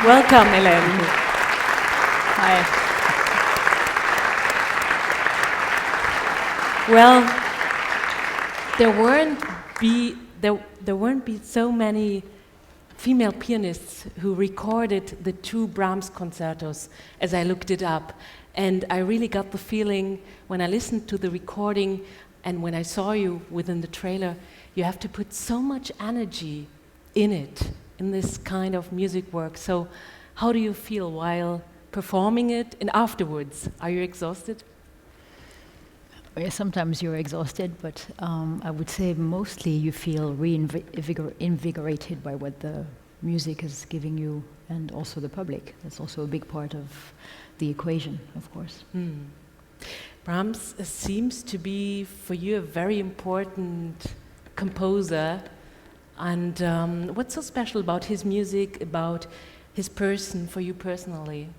Welcome, Hélène. Hi. Well, there weren't be so many female pianists who recorded the two Brahms concertos as I looked it up. And I really got the feeling when I listened to the recording and when I saw you within the trailer, you have to put so much energy in it, in this kind of music work. So how do you feel while performing it and afterwards? Are you exhausted? Yeah, sometimes you're exhausted, but I would say mostly you feel invigorated by what the music is giving you and also the public. That's also a big part of the equation, of course. Brahms seems to be, for you, a very important composer. And what's so special about his music, about his person, for you personally?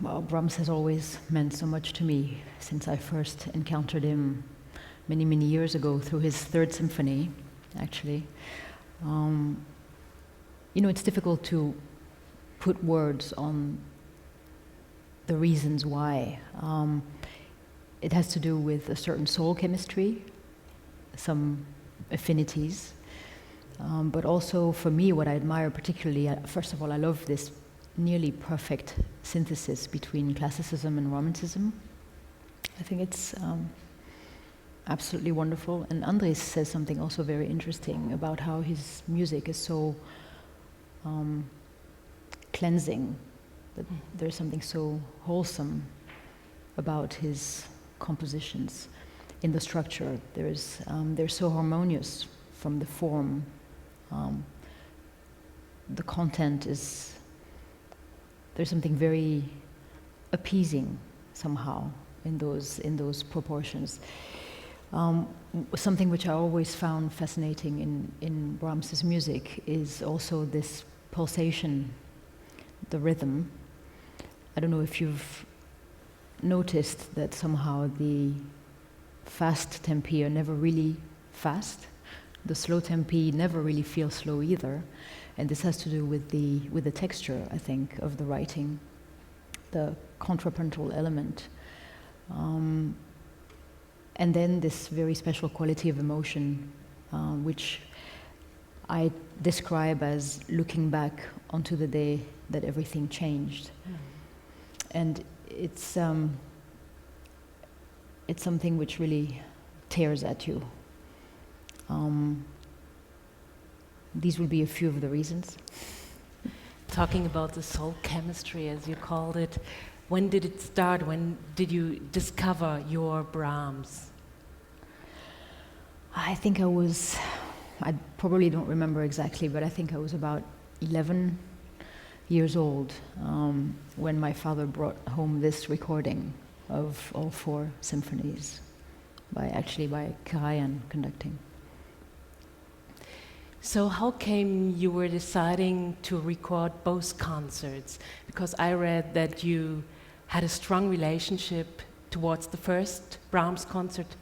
Well, Brahms has always meant so much to me since I first encountered him many, many years ago through his Third Symphony, actually. You know, it's difficult to put words on the reasons why. It has to do with a certain soul chemistry, some affinities, but also for me what I admire particularly, first of all, I love this nearly perfect synthesis between classicism and romanticism. I think it's absolutely wonderful. And Andrus says something also very interesting about how his music is so cleansing, that there's something so wholesome about his compositions. In the structure, they're so harmonious from the form. The content is, there's something very appeasing somehow in those proportions. Something which I always found fascinating in Brahms's music is also this pulsation, the rhythm. I don't know if you've noticed that somehow the fast tempi are never really fast. The slow tempi never really feel slow either. And this has to do with the texture, I think, of the writing, the contrapuntal element. And then this very special quality of emotion, which I describe as looking back onto the day that everything changed. And it's something which really tears at you. These will be a few of the reasons. Talking about the soul chemistry, as you called it, when did it start? When did you discover your Brahms? I think I probably don't remember exactly, but I think I was about 11 years old when my father brought home this recording of all 4 symphonies, by Karajan conducting. So how came you were deciding to record both concerts? Because I read that you had a strong relationship towards the first Brahms concert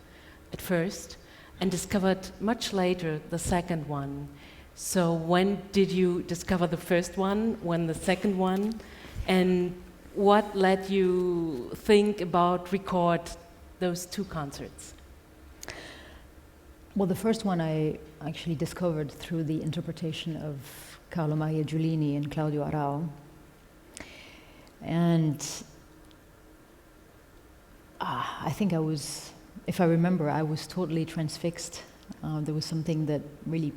at first and discovered much later the second one. So when did you discover the first one, when the second one, and what led you think about record those 2 concerts? Well, the first one I actually discovered through the interpretation of Carlo Maria Giulini and Claudio Arrau. And I think if I remember, I was totally transfixed. There was something that really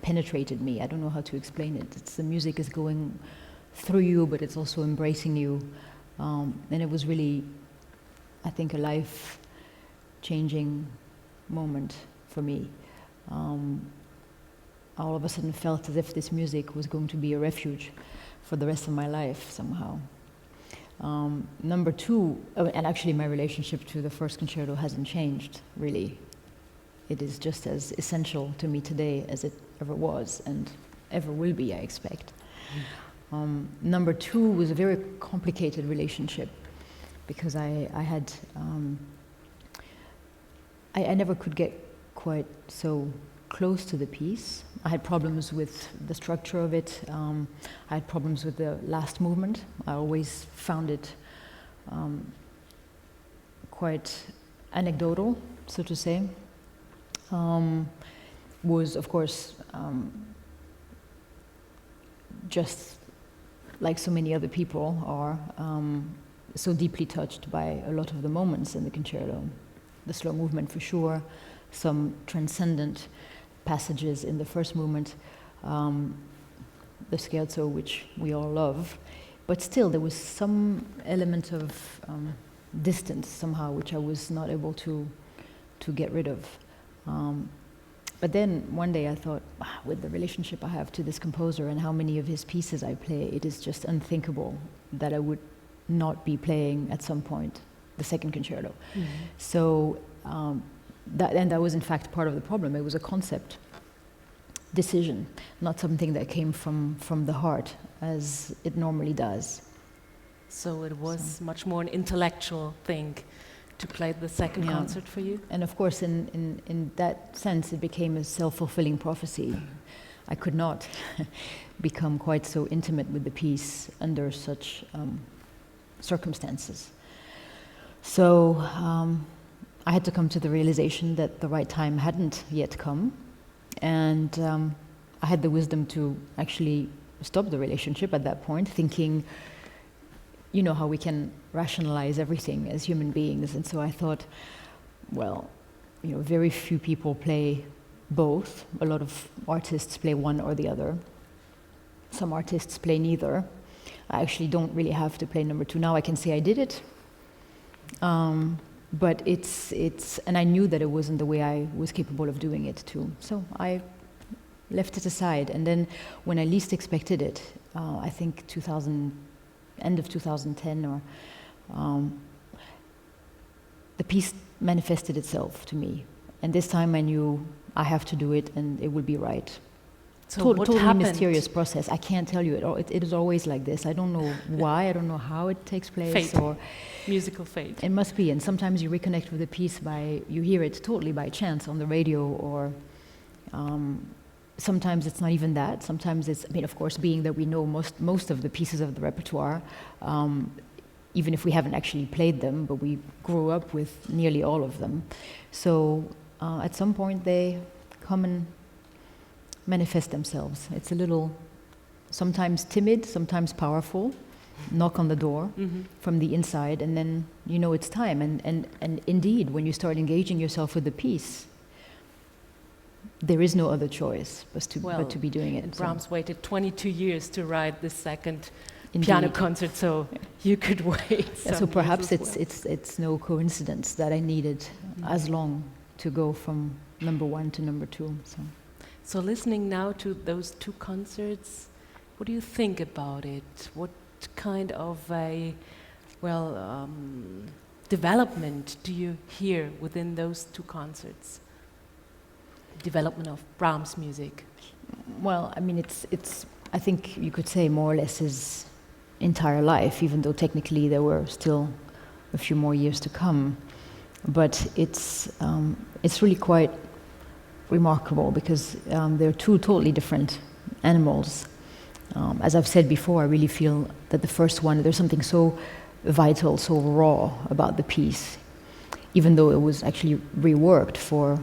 penetrated me. I don't know how to explain it. The music is going through you, but it's also embracing you. And it was really, I think, a life-changing moment for me. All of a sudden felt as if this music was going to be a refuge for the rest of my life somehow. Number 2, and actually my relationship to the first concerto hasn't changed, really. It is just as essential to me today as it ever was and ever will be, I expect. Number 2 was a very complicated relationship because I never could get quite so close to the piece. I had problems with the structure of it. I had problems with the last movement. I always found it quite anecdotal, so to say. Was, of course, just like so many other people are, so deeply touched by a lot of the moments in the concerto. The slow movement for sure, some transcendent passages in the first movement, the scherzo, which we all love, but still there was some element of distance somehow, which I was not able to get rid of. But then one day I thought, with the relationship I have to this composer and how many of his pieces I play, it is just unthinkable that I would not be playing at some point the second concerto. Mm-hmm. So that was in fact part of the problem. It was a concept decision, not something that came from the heart as it normally does. So it was much more an intellectual thing to play the second concert for you? And of course, in that sense, it became a self-fulfilling prophecy. I could not become quite so intimate with the piece under such circumstances. So I had to come to the realization that the right time hadn't yet come, and I had the wisdom to actually stop the relationship at that point, thinking, you know how we can rationalize everything as human beings. And so I thought, well, you know, very few people play both. A lot of artists play one or the other. Some artists play neither. I actually don't really have to play number two. Now I can say I did it. But and I knew that it wasn't the way I was capable of doing it too. So I left it aside. And then when I least expected it, I think end of 2010, or the piece manifested itself to me. And this time I knew I have to do it and it would be right. So what totally happened? Mysterious process. I can't tell you. It is always like this. I don't know why. I don't know how it takes place. Fate. Or musical fate. It must be. And sometimes you reconnect with a piece you hear it totally by chance on the radio, or sometimes it's not even that. Sometimes it's, I mean, of course, being that we know most of the pieces of the repertoire, even if we haven't actually played them, but we grew up with nearly all of them. So at some point they come and manifest themselves. It's a little, sometimes timid, sometimes powerful, knock on the door from the inside, and then you know it's time. And indeed, when you start engaging yourself with the piece, there is no other choice but to be doing it. Brahms waited 22 years to write the second Indeed. piano concert, so you could wait. So perhaps it's no coincidence that I needed as long to go from number one to number two. So listening now to those two concerts, what do you think about it? What kind of a development do you hear within those two concerts? Development of Brahms music. Well, I mean, it's. I think you could say more or less his entire life, even though technically there were still a few more years to come. But it's really quite remarkable because they're two totally different animals. As I've said before, I really feel that the first one, there's something so vital, so raw about the piece, even though it was actually reworked for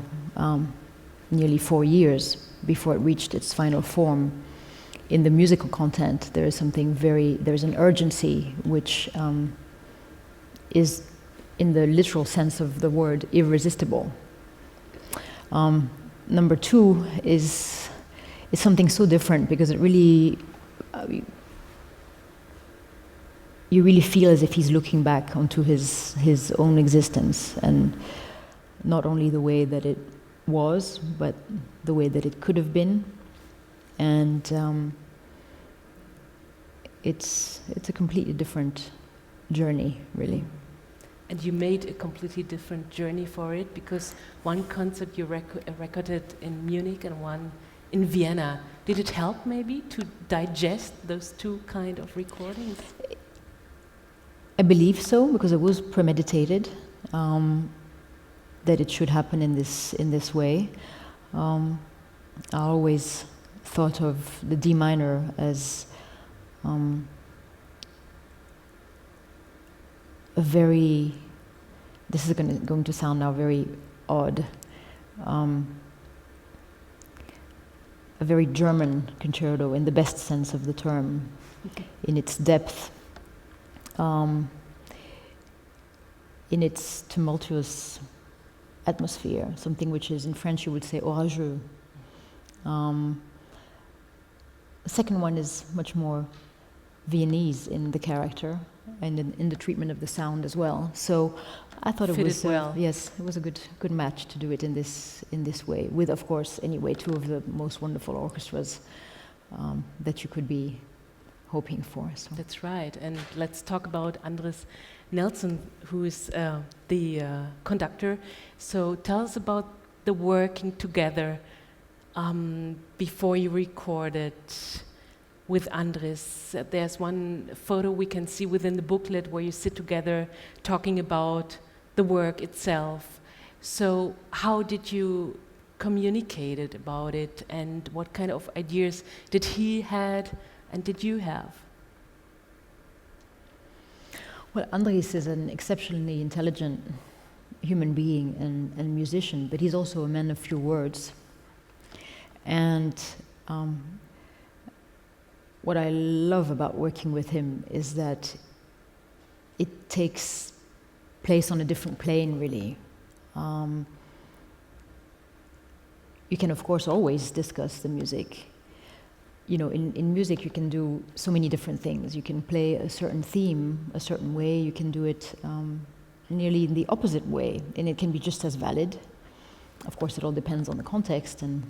nearly 4 years before it reached its final form. In the musical content, there is something there's an urgency which is, in the literal sense of the word, irresistible. Number two is something so different because it really, you really feel as if he's looking back onto his own existence, and not only the way that it was, but the way that it could have been. And it's a completely different journey, really. And you made a completely different journey for it, because one concert you recorded in Munich and one in Vienna. Did it help maybe to digest those two kind of recordings? I believe so, because it was premeditated, that it should happen in this way. I always thought of the D minor as a very, this is going to sound now very odd, a very German concerto in the best sense of the term, in its depth, in its tumultuous atmosphere, something which is in French you would say orageux. The second one is much more Viennese in the character and in the treatment of the sound as well. So I thought it was well. Yes, it was a good match to do it in this way. With, of course, anyway, two of the most wonderful orchestras that you could be hoping for. So. That's right. And let's talk about Andrus Nelson, who is the conductor. So tell us about the working together before you recorded with Andrus. There's one photo we can see within the booklet where you sit together talking about the work itself. So how did you communicate about it, and what kind of ideas did he had and did you have? Well, Andrus is an exceptionally intelligent human being and musician, but he's also a man of few words. And what I love about working with him is that it takes place on a different plane, really. You can, of course, always discuss the music. You know, in music you can do so many different things. You can play a certain theme a certain way, you can do it nearly in the opposite way, and it can be just as valid. Of course, it all depends on the context and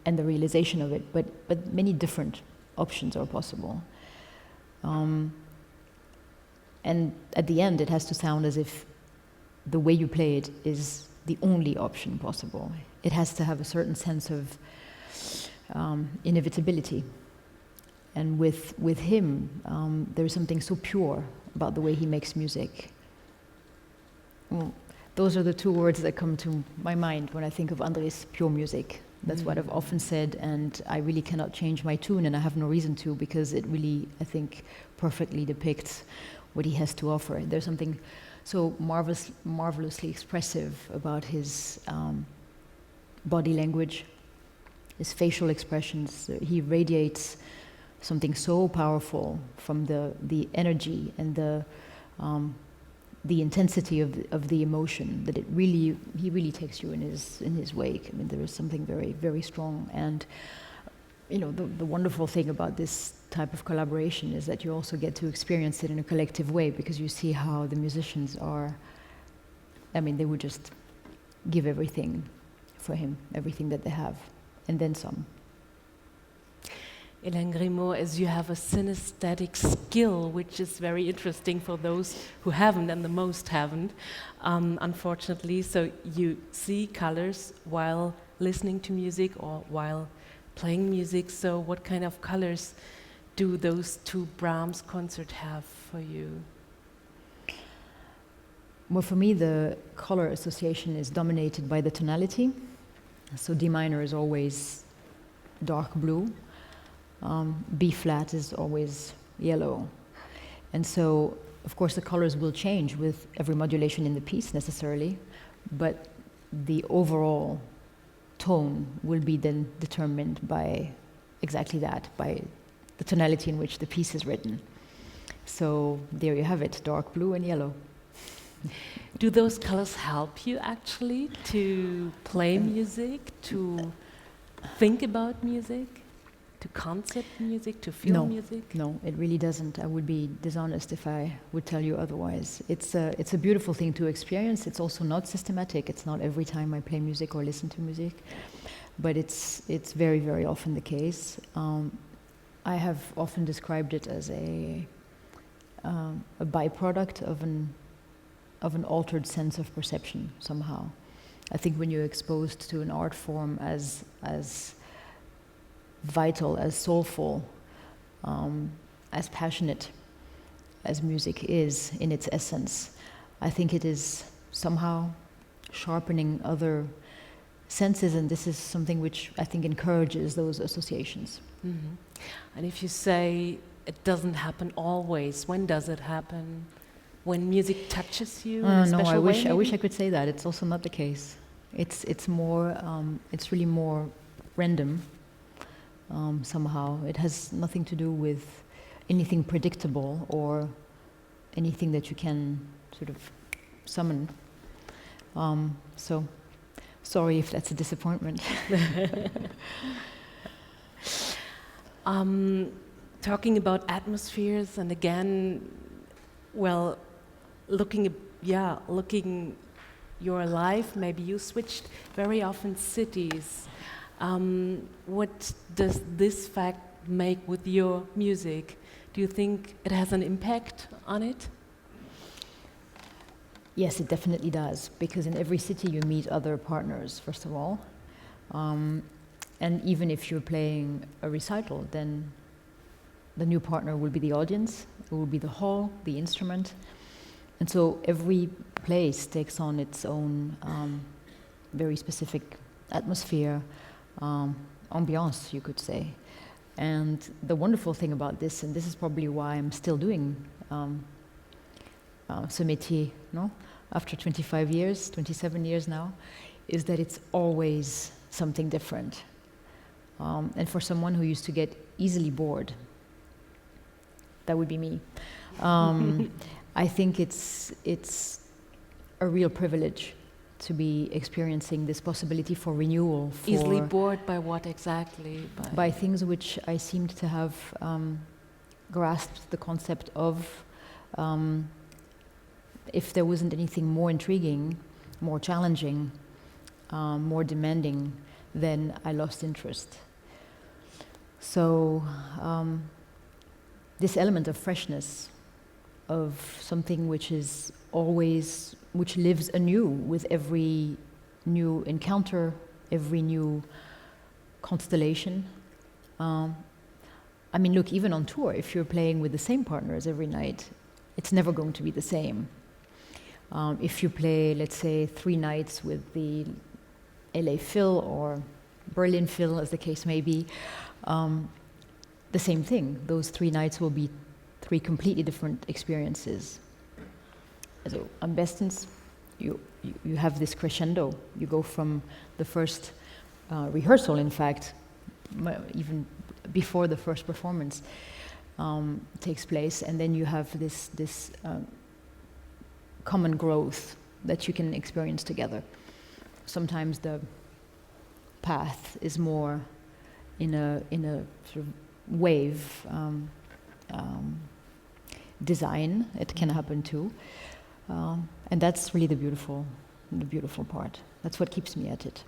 the realization of it, but many different options are possible. And at the end, it has to sound as if the way you play it is the only option possible. It has to have a certain sense of inevitability. And with him, there is something so pure about the way he makes music. Well, those are the two words that come to my mind when I think of Andrus: pure music. That's what I've often said, and I really cannot change my tune, and I have no reason to, because it really, I think, perfectly depicts what he has to offer. There's something so marvelously expressive about his body language, his facial expressions. He radiates something so powerful from the energy and the intensity of the emotion, that he really takes you in his wake. I mean, there is something very, very strong. And you know, the wonderful thing about this type of collaboration is that you also get to experience it in a collective way, because you see how the musicians are. I mean, they would just give everything for him, everything that they have, and then some. Hélène Grimaud, as you have a synesthetic skill, which is very interesting for those who haven't, and the most haven't, unfortunately. So you see colors while listening to music or while playing music. So what kind of colors do those two Brahms concerts have for you? Well, for me, the color association is dominated by the tonality. So D minor is always dark blue. B flat is always yellow. And so, of course, the colors will change with every modulation in the piece necessarily, but the overall tone will be then determined by exactly that, by the tonality in which the piece is written. So there you have it, dark blue and yellow. Do those colors help you actually to play music, to think about music? To concept music, to feel music? No, it really doesn't. I would be dishonest if I would tell you otherwise. It's a beautiful thing to experience. It's also not systematic. It's not every time I play music or listen to music, but it's very, very often the case. I have often described it as a byproduct of an altered sense of perception somehow. I think when you're exposed to an art form as vital, as soulful, as passionate as music is in its essence, I think it is somehow sharpening other senses, and this is something which I think encourages those associations. Mhm. And if you say it doesn't happen always, when does it happen? When music touches you in a No, special way? I wish maybe? I could say that. It's also not the case. It's more it's really more random somehow. It has nothing to do with anything predictable or anything that you can sort of summon. So sorry if that's a disappointment. Talking about atmospheres, and again, well, looking your life, maybe you switched very often cities. What does this fact make with your music? Do you think it has an impact on it? Yes, it definitely does, because in every city you meet other partners, first of all. And even if you're playing a recital, then the new partner will be the audience, it will be the hall, the instrument. And so every place takes on its own very specific atmosphere, ambiance, you could say. And the wonderful thing about this, and this is probably why I'm still doing ce métier, no? After 25 years, 27 years now, is that it's always something different. And for someone who used to get easily bored, that would be me. I think it's a real privilege to be experiencing this possibility for renewal. Easily bored by what exactly? By things which I seemed to have grasped the concept of. If there wasn't anything more intriguing, more challenging, more demanding, then I lost interest. So this element of freshness, of something which is always, which lives anew with every new encounter, every new constellation. I mean, look, even on tour, if you're playing with the same partners every night, it's never going to be the same. If you play, let's say, 3 nights with the LA Phil or Berlin Phil, as the case may be, the same thing. Those 3 nights will be 3 completely different experiences. So, am bestens, you have this crescendo. You go from the first rehearsal, in fact, even before the first performance takes place, and then you have this common growth that you can experience together. Sometimes the path is more in a sort of wave design. It can happen too, and that's really the beautiful part. That's what keeps me at it.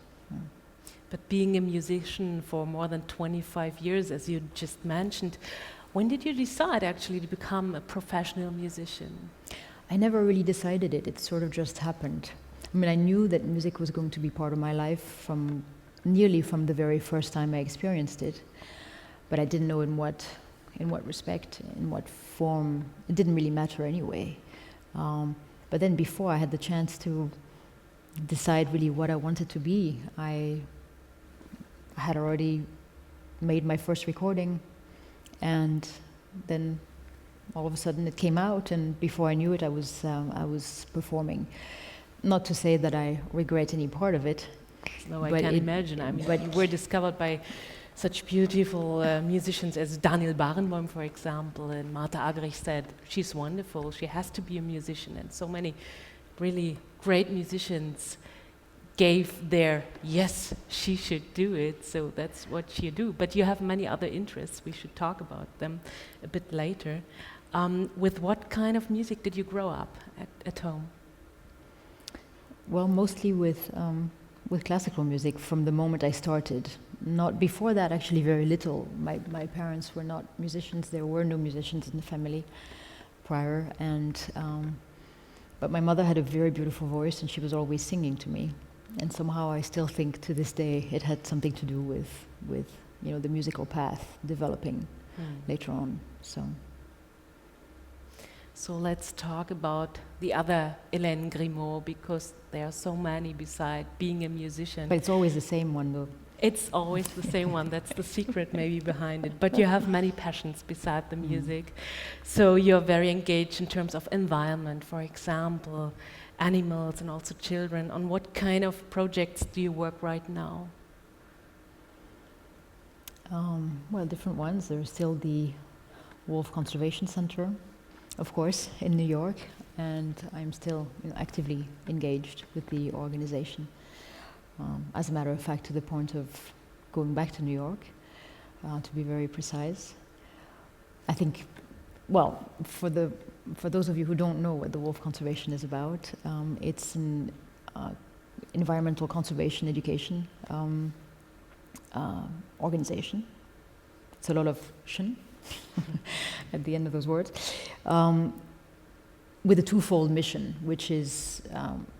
But being a musician for more than 25 years, as you just mentioned, when did you decide actually to become a professional musician? I never really decided it. It sort of just happened. I mean, I knew that music was going to be part of my life from the very first time I experienced it, but I didn't know in what respect, in what form. It didn't really matter anyway. But then before I had the chance to decide really what I wanted to be, I had already made my first recording, and then all of a sudden it came out, and before I knew it, I was performing. Not to say that I regret any part of it. No, I can imagine. I mean, you were discovered by such beautiful musicians as Daniel Barenboim, for example, and Martha Agrich said, she's wonderful, she has to be a musician, and so many really great musicians gave their, yes, she should do it, so that's what you do. But you have many other interests, we should talk about them a bit later. With what kind of music did you grow up at home? Well, mostly with classical music from the moment I started. Not before that, actually, very little. My parents were not musicians. There were no musicians in the family prior, and but my mother had a very beautiful voice, and she was always singing to me. And somehow, I still think to this day it had something to do with the musical path developing later on. So let's talk about the other Hélène Grimaud, because there are so many beside being a musician. But it's always the same one, though. It's always the same one. That's the secret maybe behind it. But you have many passions beside the music. So you're very engaged in terms of environment, for example, animals and also children. On what kind of projects do you work right now? Well, different ones. There's still the Wolf Conservation Center, of course, in New York, and I'm still actively engaged with the organization. As a matter of fact, to the point of going back to New York, to be very precise. I think, well, for those of you who don't know what the wolf conservation is about, it's an environmental conservation education organization. It's a lot of shin at the end of those words. With a twofold mission, which is,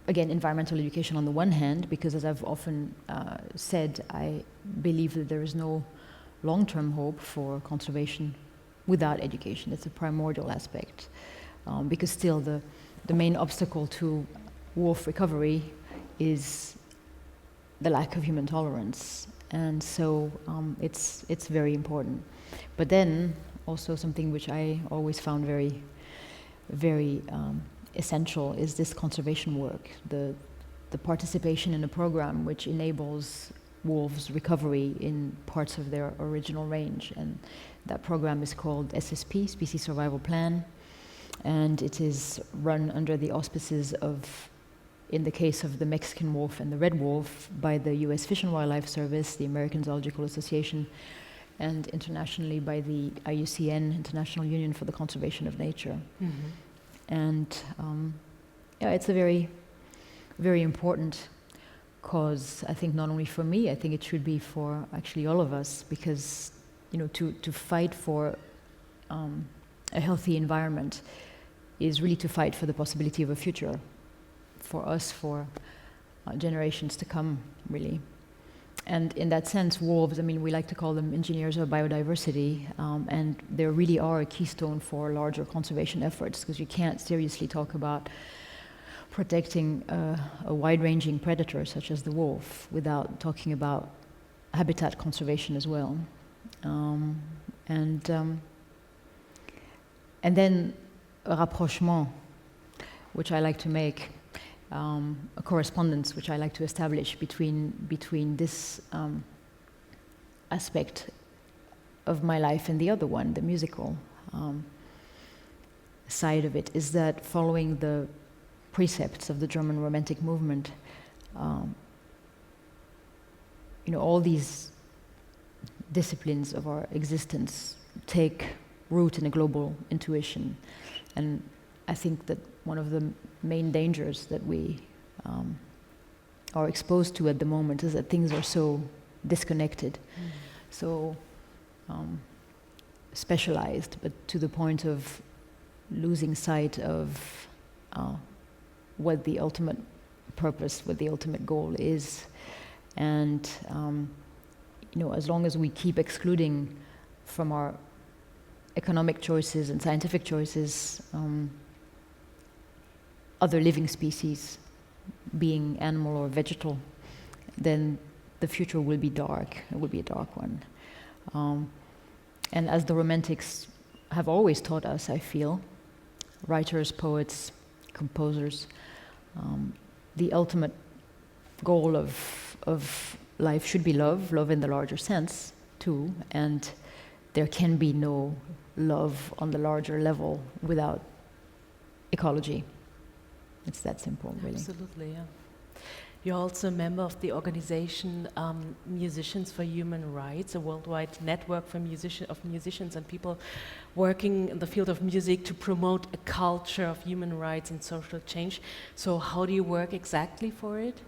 again, environmental education on the one hand, because as I've often said, I believe that there is no long-term hope for conservation without education. It's a primordial aspect, because still the main obstacle to wolf recovery is the lack of human tolerance, and so it's very important. But then also something which I always found very essential is this conservation work, the participation in a program which enables wolves' recovery in parts of their original range. And that program is called SSP, Species Survival Plan, and it is run under the auspices of, in the case of the Mexican wolf and the red wolf, by the US Fish and Wildlife Service, the American Zoological Association, and internationally by the IUCN, International Union for the Conservation of Nature. Mm-hmm. And yeah, it's a very, very important cause, I think, not only for me, I think it should be for actually all of us, because, to fight for a healthy environment is really to fight for the possibility of a future for us, for generations to come, really. And in that sense, wolves, we like to call them engineers of biodiversity, and they really are a keystone for larger conservation efforts, because you can't seriously talk about protecting a wide-ranging predator such as the wolf without talking about habitat conservation as well. And then a rapprochement, which I like to make, a correspondence which I like to establish between this aspect of my life and the other one, the musical side of it, is that following the precepts of the German Romantic movement, all these disciplines of our existence take root in a global intuition. And I think that one of the main dangers that we are exposed to at the moment is that things are so disconnected, so specialized, but to the point of losing sight of what the ultimate purpose, what the ultimate goal is. And as long as we keep excluding from our economic choices and scientific choices other living species, being animal or vegetal, then the future will be dark. It will be a dark one. And as the Romantics have always taught us, I feel, writers, poets, composers, the ultimate goal of life should be love in the larger sense too, and there can be no love on the larger level without ecology. It's that simple, really. Absolutely, yeah. You're also a member of the organization Musicians for Human Rights, a worldwide network for musicians and people working in the field of music to promote a culture of human rights and social change. So how do you work exactly for it?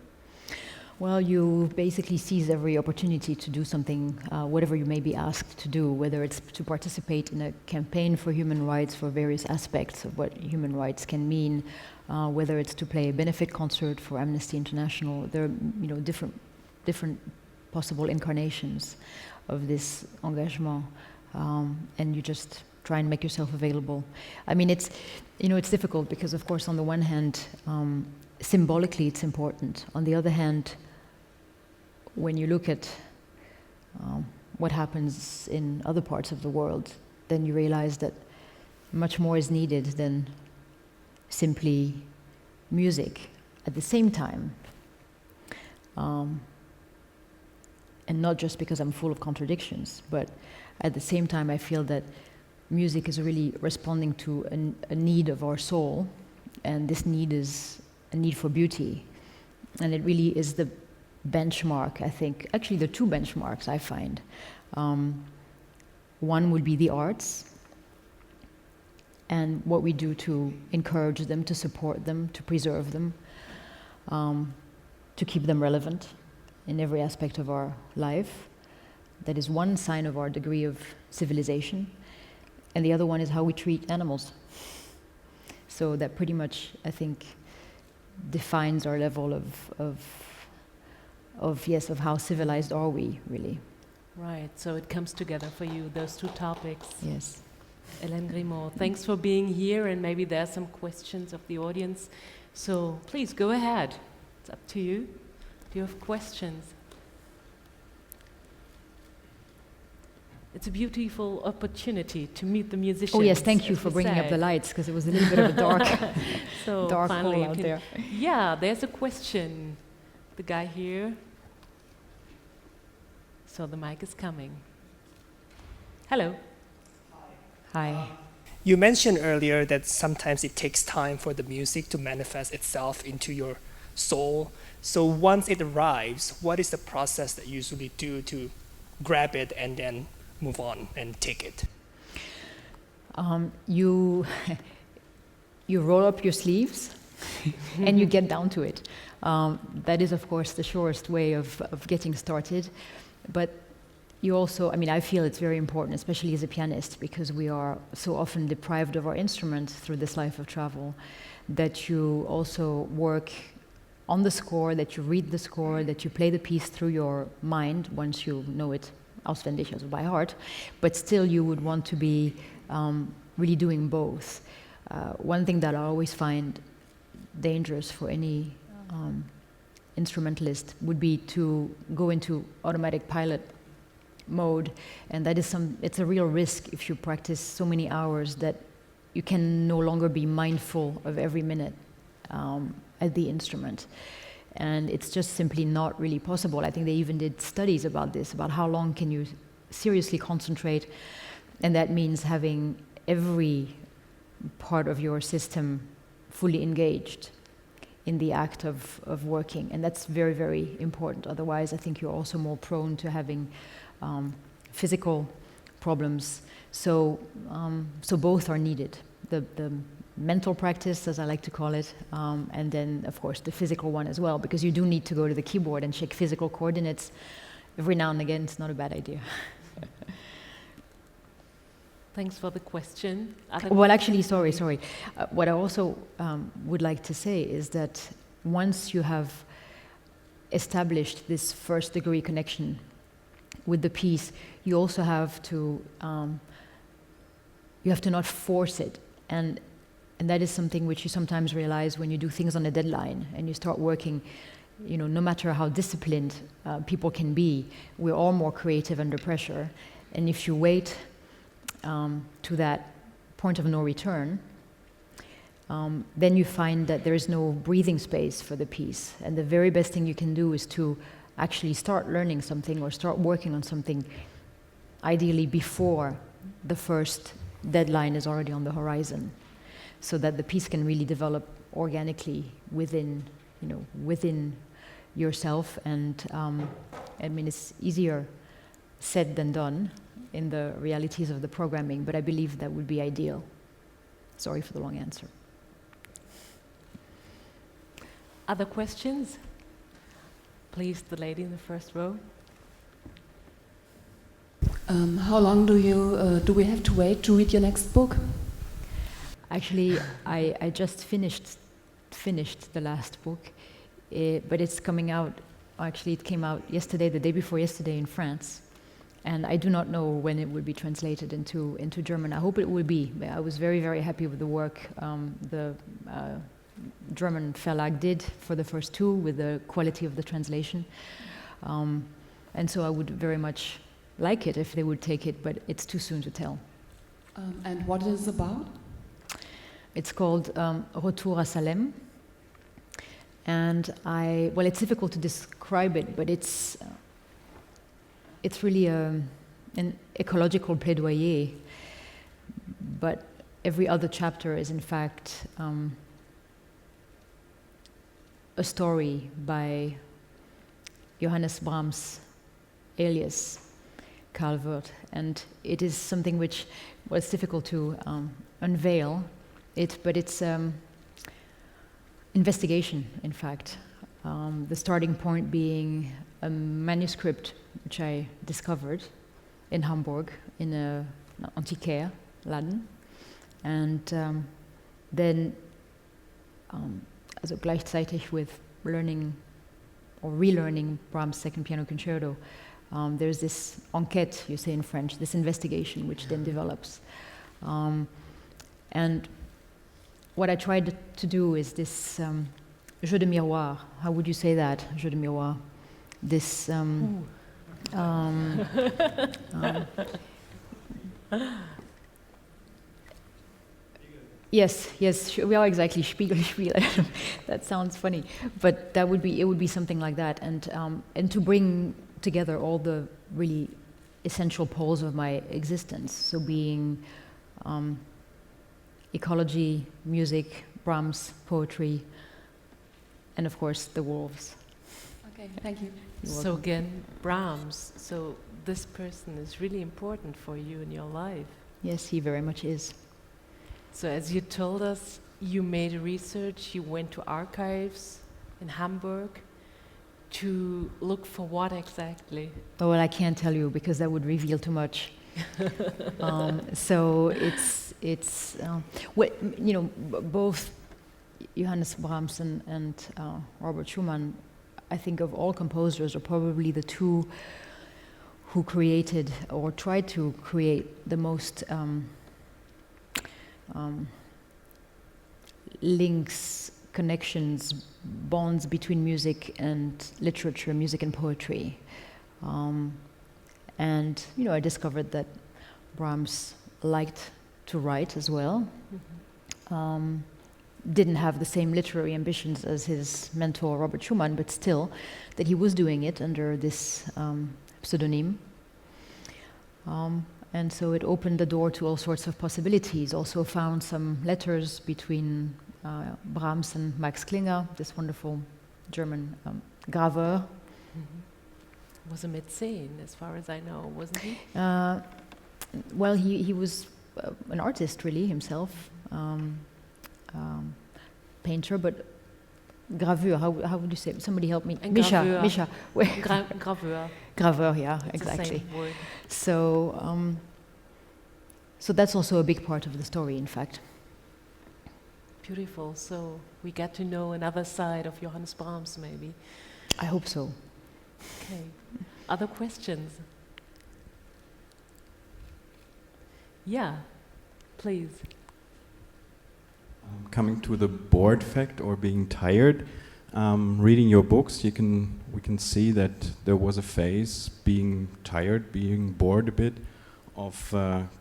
Well, you basically seize every opportunity to do something, whatever you may be asked to do, whether it's to participate in a campaign for human rights for various aspects of what human rights can mean, whether it's to play a benefit concert for Amnesty International. There are different possible incarnations of this engagement, and you just try and make yourself available. I mean, it's difficult because, of course, on the one hand, symbolically it's important. On the other hand, when you look at what happens in other parts of the world, then you realize that much more is needed than simply music at the same time. And not just because I'm full of contradictions, but at the same time I feel that music is really responding to a need of our soul, and this need is a need for beauty. And it really is the benchmark, I think. Actually, the two benchmarks I find. One would be the arts, and what we do to encourage them, to support them, to preserve them, to keep them relevant in every aspect of our life. That is one sign of our degree of civilization. And the other one is how we treat animals. So that pretty much, I think, defines our level of how civilized are we, really. Right, so it comes together for you, those two topics. Yes. Hélène Grimaud, thanks for being here, and maybe there are some questions of the audience. So please go ahead. It's up to you. Do you have questions? It's a beautiful opportunity to meet the musicians. Oh yes, thank you for bringing up the lights, because it was a little bit of a dark, so dark hole out there. Yeah, there's a question. The guy here. So the mic is coming. Hello. Hi. You mentioned earlier that sometimes it takes time for the music to manifest itself into your soul. So once it arrives, what is the process that you usually do to grab it and then move on and take it? You roll up your sleeves and you get down to it. That is, of course, the surest way of getting started. But you also, I mean, I feel it's very important, especially as a pianist, because we are so often deprived of our instrument through this life of travel, that you also work on the score, that you read the score, that you play the piece through your mind once you know it auswendig, also by heart, but still you would want to be really doing both. One thing that I always find dangerous for any instrumentalist would be to go into automatic pilot mode, and that is it's a real risk if you practice so many hours that you can no longer be mindful of every minute at the instrument. And it's just simply not really possible. I think they even did studies about this, about how long can you seriously concentrate, and that means having every part of your system fully engaged in the act of working, and that's very, very important. Otherwise, I think you're also more prone to having physical problems. So both are needed. The mental practice, as I like to call it, and then, of course, the physical one as well, because you do need to go to the keyboard and check physical coordinates every now and again. It's not a bad idea. Thanks for the question. Well, actually, sorry. What I also would like to say is that once you have established this first degree connection with the piece, you also have to not force it, and that is something which you sometimes realize when you do things on a deadline and you start working. No matter how disciplined people can be, we're all more creative under pressure, and if you wait to that point of no return, then you find that there is no breathing space for the piece. And the very best thing you can do is to actually start learning something or start working on something, ideally before the first deadline is already on the horizon, so that the piece can really develop organically within yourself. And I mean, it's easier said than done in the realities of the programming, but I believe that would be ideal. Sorry for the long answer. Other questions? Please, the lady in the first row. How long do we have to wait to read your next book? Actually, I just finished the last book, but it's coming out. Actually, it came out yesterday, the day before yesterday, in France. And I do not know when it will be translated into German. I hope it will be. I was very, very happy with the work the German Verlag did for the first two, with the quality of the translation. And so I would very much like it if they would take it, but it's too soon to tell. And what is it about? It's called Retour à Salem. And well, it's difficult to describe it, but it's really an ecological plaidoyer. But every other chapter is in fact a story by Johannes Brahms, alias Karl Wirth, and it is something which was difficult to unveil it, but it's investigation, in fact. The starting point being a manuscript which I discovered in Hamburg in an antiquaire, Laden, and then also gleichzeitig with learning or relearning Brahms' Second Piano Concerto, there's this enquête, you say in French, this investigation which then develops. And what I tried to do is this jeu de miroir. How would you say that, jeu de miroir? This yes, we are exactly Spiegel. That sounds funny, but it would be something like that, and to bring together all the really essential poles of my existence. So being ecology, music, Brahms, poetry, and of course the wolves. Okay, thank you. So again, Brahms. So this person is really important for you in your life. Yes, he very much is. So as you told us, you made research, you went to archives in Hamburg to look for what exactly? Oh, well, I can't tell you because that would reveal too much. So it's well, you know, both Johannes Brahms and Robert Schumann, I think of all composers, are probably the two who created or tried to create the most links, connections, bonds between music and literature, music and poetry. And, you know, I discovered that Brahms liked to write as well. Mm-hmm. Didn't have the same literary ambitions as his mentor, Robert Schumann, but still, that he was doing it under this pseudonym. And so it opened the door to all sorts of possibilities. Also found some letters between Brahms and Max Klinger, this wonderful German graveur. Mm-hmm. Was a Mäzen, as far as I know, wasn't he? Well, he was an artist, really, himself. Painter, but graveur, how would you say? Somebody help me. Misha. Graveur. Graveur, yeah, It's exactly. the same word. So, so that's also a big part of the story, in fact. Beautiful. So we get to know another side of Johannes Brahms, maybe. I hope so. Okay. Other questions? Yeah, please. Coming to the bored fact or being tired, reading your books, we can see that there was a phase being tired, being bored a bit of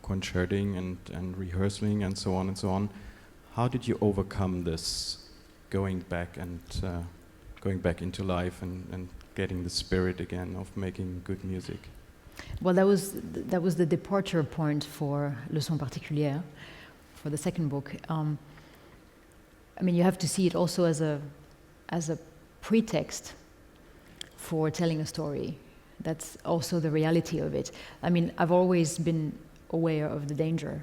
concerting and rehearsing and so on and so on. How did you overcome this, going back into life and getting the spirit again of making good music? Well, that was the departure point for Leçons particulières, for the second book. I mean, you have to see it also as a pretext for telling a story. That's also the reality of it. I mean, I've always been aware of the danger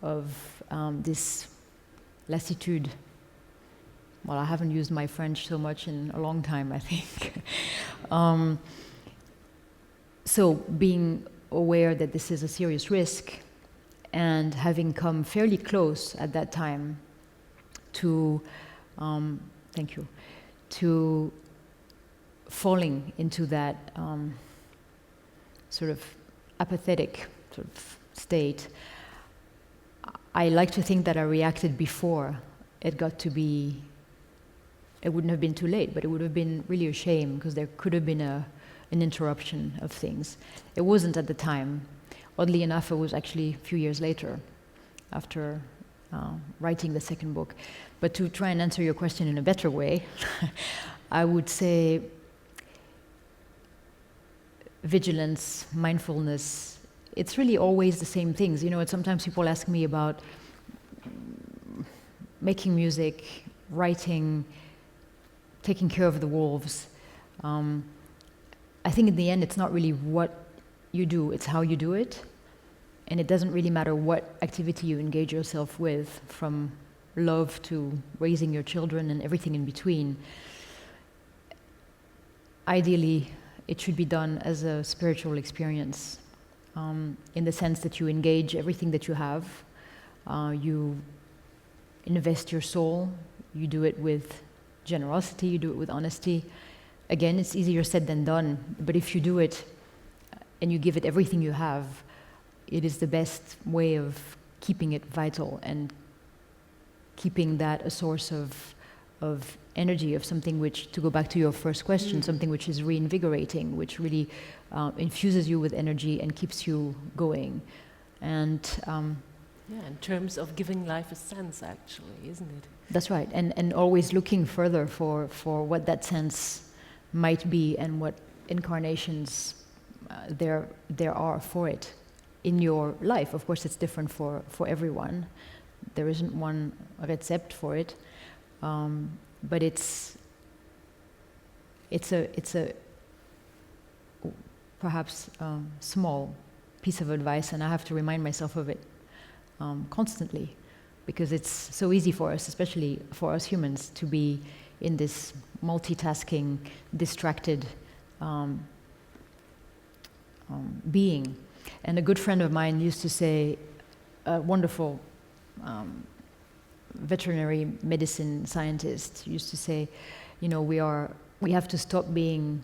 of this lassitude. Well, I haven't used my French so much in a long time, I think. So being aware that this is a serious risk and having come fairly close at that time to, to falling into that sort of apathetic sort of state, I like to think that I reacted before it got to be, it wouldn't have been too late, but it would have been really a shame, because there could have been an interruption of things. It wasn't at the time. Oddly enough, it was actually a few years later, after writing the second book. But to try and answer your question in a better way, I would say vigilance, mindfulness, it's really always the same things. You know, sometimes people ask me about making music, writing, taking care of the wolves. I think in the end it's not really what you do, it's how you do it. And it doesn't really matter what activity you engage yourself with, from love to raising your children and everything in between. Ideally, it should be done as a spiritual experience, in the sense that you engage everything that you have, you invest your soul, you do it with generosity, you do it with honesty. Again, it's easier said than done, but if you do it and you give it everything you have, it is the best way of keeping it vital and keeping that a source of energy, of something which, to go back to your first question, something which is reinvigorating, which really infuses you with energy and keeps you going. And yeah, in terms of giving life a sense, actually, isn't it? that's right, and always looking further for what that sense might be and what incarnations there are for it in your life. Of course, it's different for everyone. There isn't one recept for it, but it's a perhaps small piece of advice, and I have to remind myself of it constantly, because it's so easy for us, especially for us humans, to be in this multitasking, distracted being. And a good friend of mine used to say, a wonderful veterinary medicine scientist used to say, you know, we have to stop being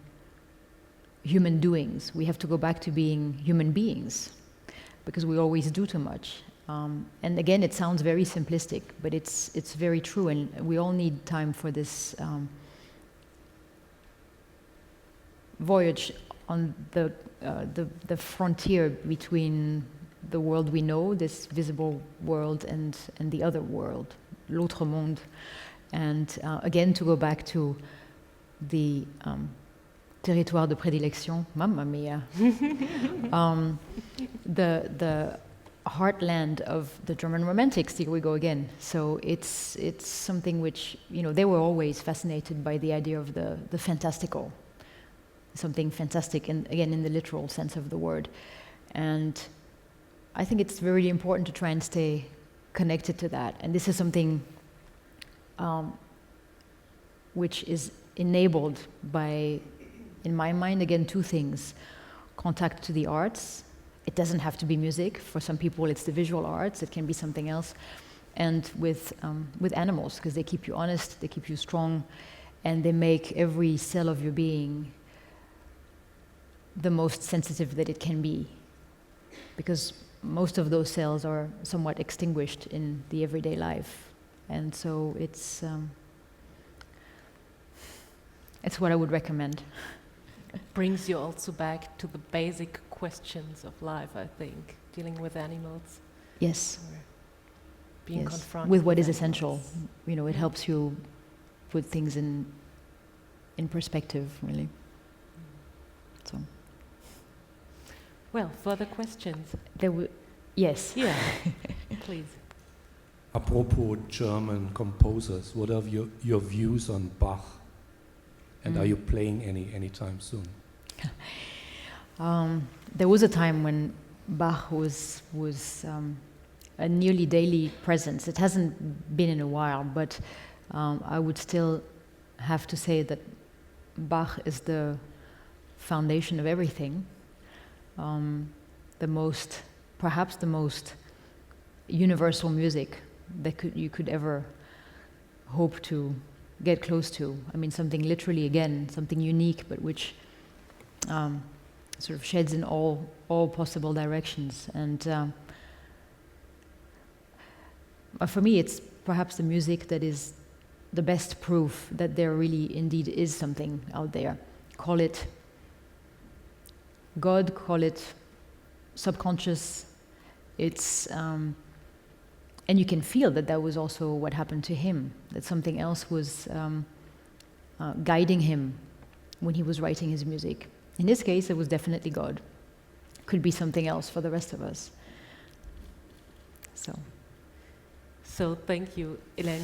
human doings. We have to go back to being human beings, because we always do too much. And again, it sounds very simplistic, but it's very true, and we all need time for this voyage on the frontier between the world we know, this visible world, and the other world, l'autre monde. And again, to go back to the territoire de prédilection, mamma mia, the heartland of the German Romantics. Here we go again. So it's something which, you know, they were always fascinated by the idea of the fantastical, something fantastic, and again in the literal sense of the word. And I think it's very important to try and stay connected to that. And this is something which is enabled by, in my mind, again, two things: contact to the arts. It doesn't have to be music. For some people, it's the visual arts. It can be something else. And with animals, because they keep you honest, they keep you strong, and they make every cell of your being the most sensitive that it can be. Because most of those cells are somewhat extinguished in the everyday life. And so it's what I would recommend. Brings you also back to the basic questions of life, I think, dealing with animals. Yes. Or being yes. confronted with what is animals. essential. You know, it helps you put things in perspective, really. So. Well, further questions? Yes. Yeah, please. Apropos German composers, what are your views on Bach? And are you playing anytime soon? There was a time when Bach was a nearly daily presence. It hasn't been in a while, but I would still have to say that Bach is the foundation of everything. Perhaps the most universal music that you could ever hope to get close to. I mean, something literally, again, something unique, but which sort of sheds in all possible directions. And for me, it's perhaps the music that is the best proof that there really indeed is something out there. Call it God, call it subconscious. It's and you can feel that was also what happened to him, that something else was guiding him when he was writing his music. In this case, it was definitely God. Could be something else for the rest of us. So thank you, Hélène,